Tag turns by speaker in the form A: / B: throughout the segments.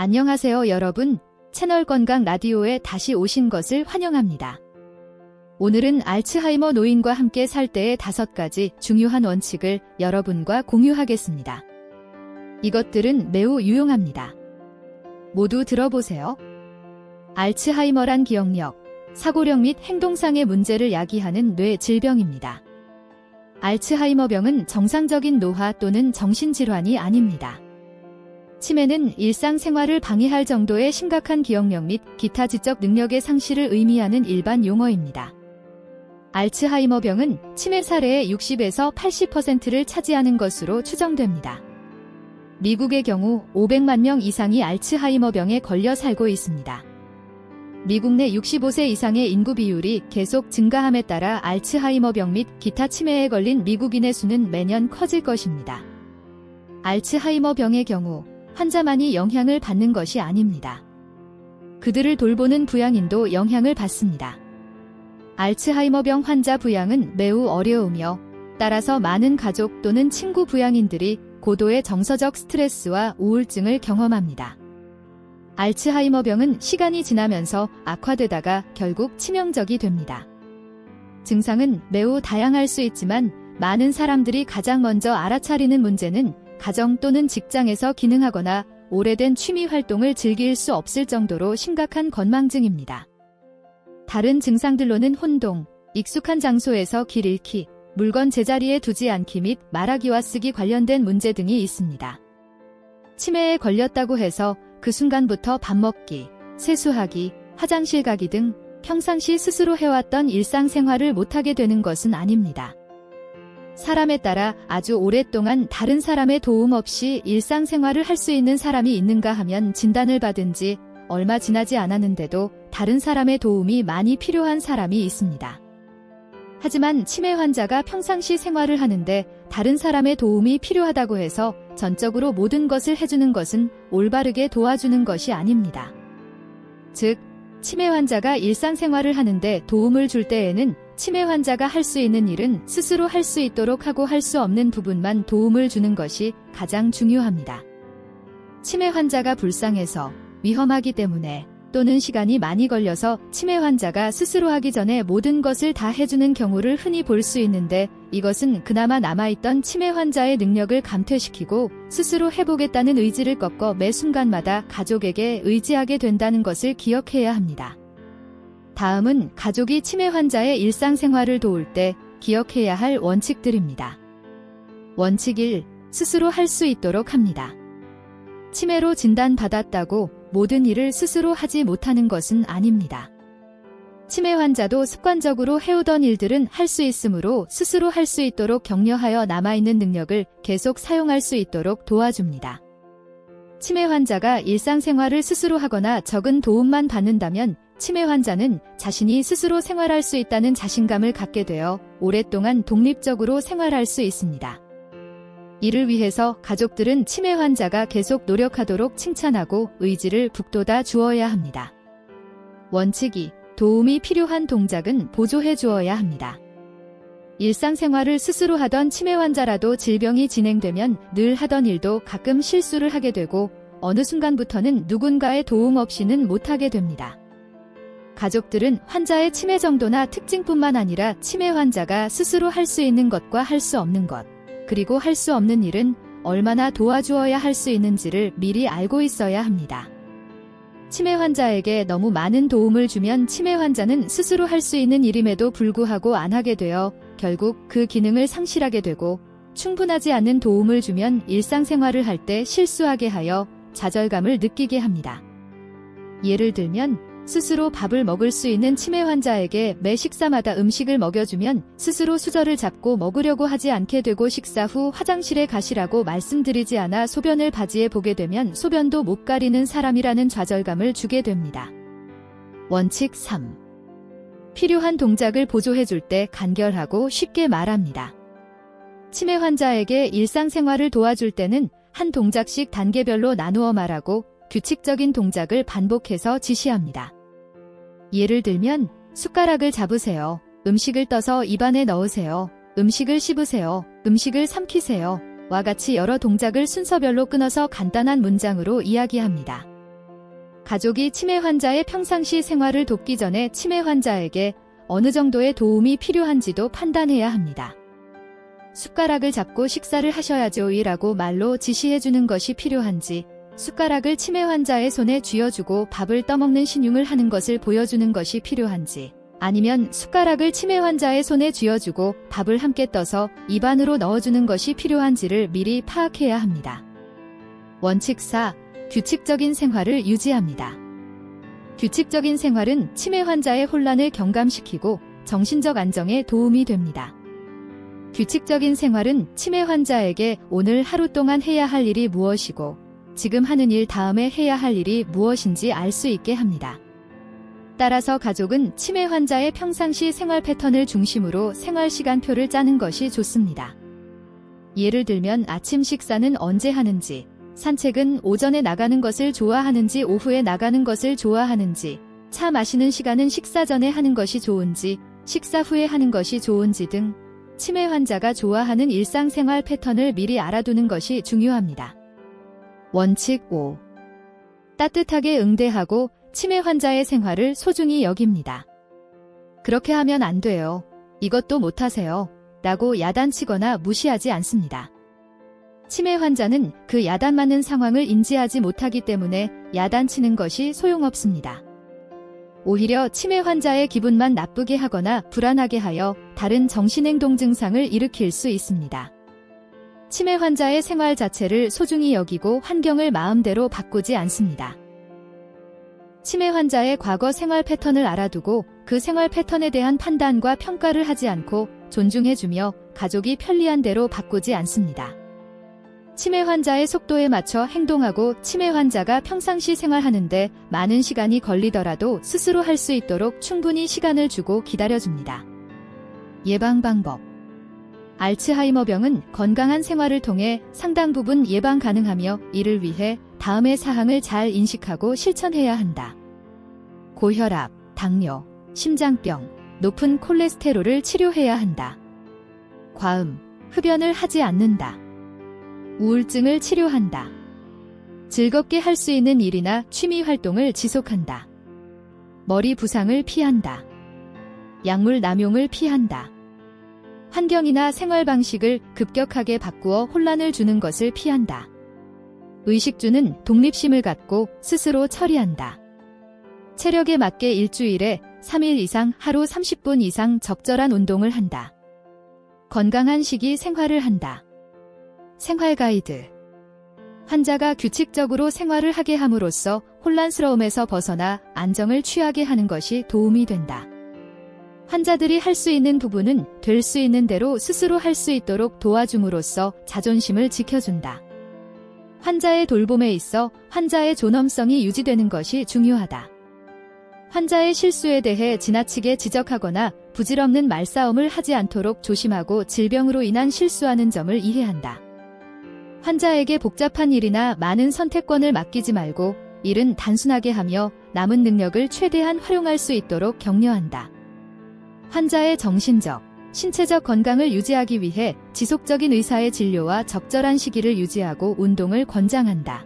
A: 안녕하세요 여러분, 채널 건강 라디오에 다시 오신 것을 환영합니다. 오늘은 알츠하이머 노인과 함께 살 때의 5가지 중요한 원칙을 여러분과 공유하겠습니다. 이것들은 매우 유용합니다. 모두 들어보세요. 알츠하이머란 기억력, 사고력 및 행동상의 문제를 야기하는 뇌 질병입니다. 알츠하이머병은 정상적인 노화 또는 정신질환이 아닙니다. 치매는 일상생활을 방해할 정도의 심각한 기억력 및 기타 지적 능력의 상실을 의미하는 일반 용어입니다. 알츠하이머병은 치매 사례의 60에서 80%를 차지하는 것으로 추정됩니다. 미국의 경우 500만 명 이상이 알츠하이머병에 걸려 살고 있습니다. 미국 내 65세 이상의 인구 비율이 계속 증가함에 따라 알츠하이머병 및 기타 치매에 걸린 미국인의 수는 매년 커질 것입니다. 알츠하이머병의 경우 환자만이 영향을 받는 것이 아닙니다. 그들을 돌보는 부양인도 영향을 받습니다. 알츠하이머병 환자 부양은 매우 어려우며 따라서 많은 가족 또는 친구 부양인들이 고도의 정서적 스트레스와 우울증을 경험합니다. 알츠하이머병은 시간이 지나면서 악화되다가 결국 치명적이 됩니다. 증상은 매우 다양할 수 있지만 많은 사람들이 가장 먼저 알아차리는 문제는 가정 또는 직장에서 기능하거나 오래된 취미 활동을 즐길 수 없을 정도로 심각한 건망증입니다. 다른 증상들로는 혼동, 익숙한 장소에서 길 잃기, 물건 제자리에 두지 않기 및 말하기와 쓰기 관련된 문제 등이 있습니다. 치매에 걸렸다고 해서 그 순간부터 밥 먹기, 세수하기, 화장실 가기 등 평상시 스스로 해왔던 일상생활을 못하게 되는 것은 아닙니다. 사람에 따라 아주 오랫동안 다른 사람의 도움 없이 일상생활을 할 수 있는 사람이 있는가 하면 진단을 받은 지 얼마 지나지 않았는데도 다른 사람의 도움이 많이 필요한 사람이 있습니다. 하지만 치매 환자가 평상시 생활을 하는데 다른 사람의 도움이 필요하다고 해서 전적으로 모든 것을 해주는 것은 올바르게 도와주는 것이 아닙니다. 즉, 치매 환자가 일상생활을 하는데 도움을 줄 때에는 치매 환자가 할 수 있는 일은 스스로 할 수 있도록 하고 할 수 없는 부분만 도움을 주는 것이 가장 중요합니다. 치매 환자가 불쌍해서 위험하기 때문에 또는 시간이 많이 걸려서 치매 환자가 스스로 하기 전에 모든 것을 다 해주는 경우를 흔히 볼 수 있는데 이것은 그나마 남아있던 치매 환자의 능력을 감퇴시키고 스스로 해보겠다는 의지를 꺾어 매 순간마다 가족에게 의지하게 된다는 것을 기억해야 합니다. 다음은 가족이 치매 환자의 일상생활을 도울 때 기억해야 할 원칙들입니다. 원칙 1. 스스로 할 수 있도록 합니다. 치매로 진단받았다고 모든 일을 스스로 하지 못하는 것은 아닙니다. 치매 환자도 습관적으로 해오던 일들은 할 수 있으므로 스스로 할 수 있도록 격려하여 남아있는 능력을 계속 사용할 수 있도록 도와줍니다. 치매 환자가 일상생활을 스스로 하거나 적은 도움만 받는다면 치매 환자는 자신이 스스로 생활할 수 있다는 자신감을 갖게 되어 오랫동안 독립적으로 생활할 수 있습니다. 이를 위해서 가족들은 치매 환자가 계속 노력하도록 칭찬하고 의지를 북돋아 주어야 합니다. 원칙 2. 도움이 필요한 동작은 보조해 주어야 합니다. 일상생활을 스스로 하던 치매 환자라도 질병이 진행되면 늘 하던 일도 가끔 실수를 하게 되고 어느 순간부터는 누군가의 도움 없이는 못하게 됩니다. 가족들은 환자의 치매 정도나 특징뿐만 아니라 치매 환자가 스스로 할 수 있는 것과 할 수 없는 것, 그리고 할 수 없는 일은 얼마나 도와주어야 할 수 있는지를 미리 알고 있어야 합니다. 치매 환자에게 너무 많은 도움을 주면 치매 환자는 스스로 할 수 있는 일임에도 불구하고 안 하게 되어 결국 그 기능을 상실하게 되고 충분하지 않은 도움을 주면 일상생활을 할 때 실수하게 하여 좌절감을 느끼게 합니다. 예를 들면 스스로 밥을 먹을 수 있는 치매 환자에게 매 식사마다 음식을 먹여주면 스스로 수저를 잡고 먹으려고 하지 않게 되고 식사 후 화장실에 가시라고 말씀드리지 않아 소변을 바지에 보게 되면 소변도 못 가리는 사람이라는 좌절감을 주게 됩니다. 원칙 3. 필요한 동작을 보조해줄 때 간결하고 쉽게 말합니다. 치매 환자에게 일상생활을 도와줄 때는 한 동작씩 단계별로 나누어 말하고 규칙적인 동작을 반복해서 지시합니다. 예를 들면 숟가락을 잡으세요. 음식을 떠서 입안에 넣으세요. 음식을 씹으세요. 음식을 삼키세요. 와 같이 여러 동작을 순서별로 끊어서 간단한 문장으로 이야기합니다. 가족이 치매 환자의 평상시 생활을 돕기 전에 치매 환자에게 어느 정도의 도움이 필요한지도 판단해야 합니다. 숟가락을 잡고 식사를 하셔야죠 이라고 말로 지시해주는 것이 필요한지, 숟가락을 치매 환자의 손에 쥐어주고 밥을 떠먹는 신용을 하는 것을 보여주는 것이 필요한지, 아니면 숟가락을 치매 환자의 손에 쥐어주고 밥을 함께 떠서 입 안으로 넣어주는 것이 필요한지를 미리 파악해야 합니다. 원칙 4. 규칙적인 생활을 유지합니다. 규칙적인 생활은 치매 환자의 혼란을 경감시키고 정신적 안정에 도움이 됩니다. 규칙적인 생활은 치매 환자에게 오늘 하루 동안 해야 할 일이 무엇이고 지금 하는 일 다음에 해야 할 일이 무엇인지 알 수 있게 합니다. 따라서 가족은 치매 환자의 평상시 생활 패턴을 중심으로 생활 시간표를 짜는 것이 좋습니다. 예를 들면 아침 식사는 언제 하는지, 산책은 오전에 나가는 것을 좋아하는지 오후에 나가는 것을 좋아하는지, 차 마시는 시간은 식사 전에 하는 것이 좋은지, 식사 후에 하는 것이 좋은지 등 치매 환자가 좋아하는 일상생활 패턴을 미리 알아두는 것이 중요합니다. 원칙 5. 따뜻하게 응대하고 치매 환자의 생활을 소중히 여깁니다. 그렇게 하면 안 돼요. 이것도 못하세요. 라고 야단치거나 무시하지 않습니다. 치매 환자는 그 야단맞는 상황을 인지하지 못하기 때문에 야단치는 것이 소용없습니다. 오히려 치매 환자의 기분만 나쁘게 하거나 불안하게 하여 다른 정신행동 증상을 일으킬 수 있습니다. 치매 환자의 생활 자체를 소중히 여기고 환경을 마음대로 바꾸지 않습니다. 치매 환자의 과거 생활 패턴을 알아두고 그 생활 패턴에 대한 판단과 평가를 하지 않고 존중해주며 가족이 편리한 대로 바꾸지 않습니다. 치매 환자의 속도에 맞춰 행동하고 치매 환자가 평상시 생활하는데 많은 시간이 걸리더라도 스스로 할 수 있도록 충분히 시간을 주고 기다려줍니다. 예방 방법. 알츠하이머병은 건강한 생활을 통해 상당 부분 예방 가능하며 이를 위해 다음의 사항을 잘 인식하고 실천해야 한다. 고혈압, 당뇨, 심장병, 높은 콜레스테롤을 치료해야 한다. 과음, 흡연을 하지 않는다. 우울증을 치료한다. 즐겁게 할 수 있는 일이나 취미 활동을 지속한다. 머리 부상을 피한다. 약물 남용을 피한다. 환경이나 생활 방식을 급격하게 바꾸어 혼란을 주는 것을 피한다. 의식주는 독립심을 갖고 스스로 처리한다. 체력에 맞게 일주일에 3일 이상 하루 30분 이상 적절한 운동을 한다. 건강한 식이 생활을 한다. 생활 가이드. 환자가 규칙적으로 생활을 하게 함으로써 혼란스러움에서 벗어나 안정을 취하게 하는 것이 도움이 된다. 환자들이 할 수 있는 부분은 될 수 있는 대로 스스로 할 수 있도록 도와줌으로써 자존심을 지켜준다. 환자의 돌봄에 있어 환자의 존엄성이 유지되는 것이 중요하다. 환자의 실수에 대해 지나치게 지적하거나 부질없는 말싸움을 하지 않도록 조심하고 질병으로 인한 실수하는 점을 이해한다. 환자에게 복잡한 일이나 많은 선택권을 맡기지 말고 일은 단순하게 하며 남은 능력을 최대한 활용할 수 있도록 격려한다. 환자의 정신적, 신체적 건강을 유지하기 위해 지속적인 의사의 진료와 적절한 시기를 유지하고 운동을 권장한다.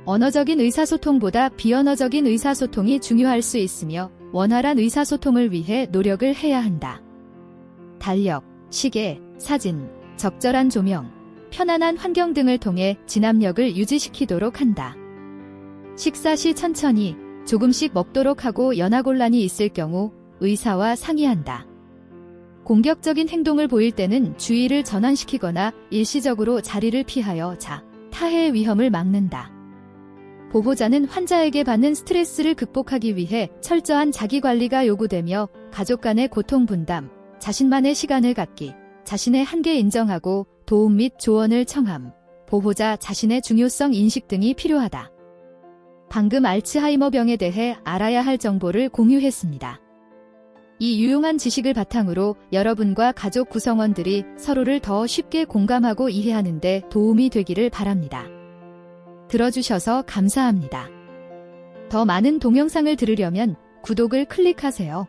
A: 언어적인 의사소통보다 비언어적인 의사소통이 중요할 수 있으며 원활한 의사소통을 위해 노력을 해야 한다. 달력, 시계, 사진, 적절한 조명, 편안한 환경 등을 통해 진압력을 유지시키도록 한다. 식사 시 천천히 조금씩 먹도록 하고 연하곤란이 있을 경우 의사와 상의한다. 공격적인 행동을 보일 때는 주의를 전환시키거나 일시적으로 자리를 피하여 타해의 위험을 막는다. 보호자는 환자에게 받는 스트레스를 극복하기 위해 철저한 자기관리가 요구되며 가족 간의 고통 분담, 자신만의 시간을 갖기, 자신의 한계 인정하고 도움 및 조언을 청함, 보호자 자신의 중요성 인식 등이 필요하다. 방금 알츠하이머병에 대해 알아야 할 정보를 공유했습니다. 이 유용한 지식을 바탕으로 여러분과 가족 구성원들이 서로를 더 쉽게 공감하고 이해하는 데 도움이 되기를 바랍니다. 들어주셔서 감사합니다. 더 많은 동영상을 들으려면 구독을 클릭하세요.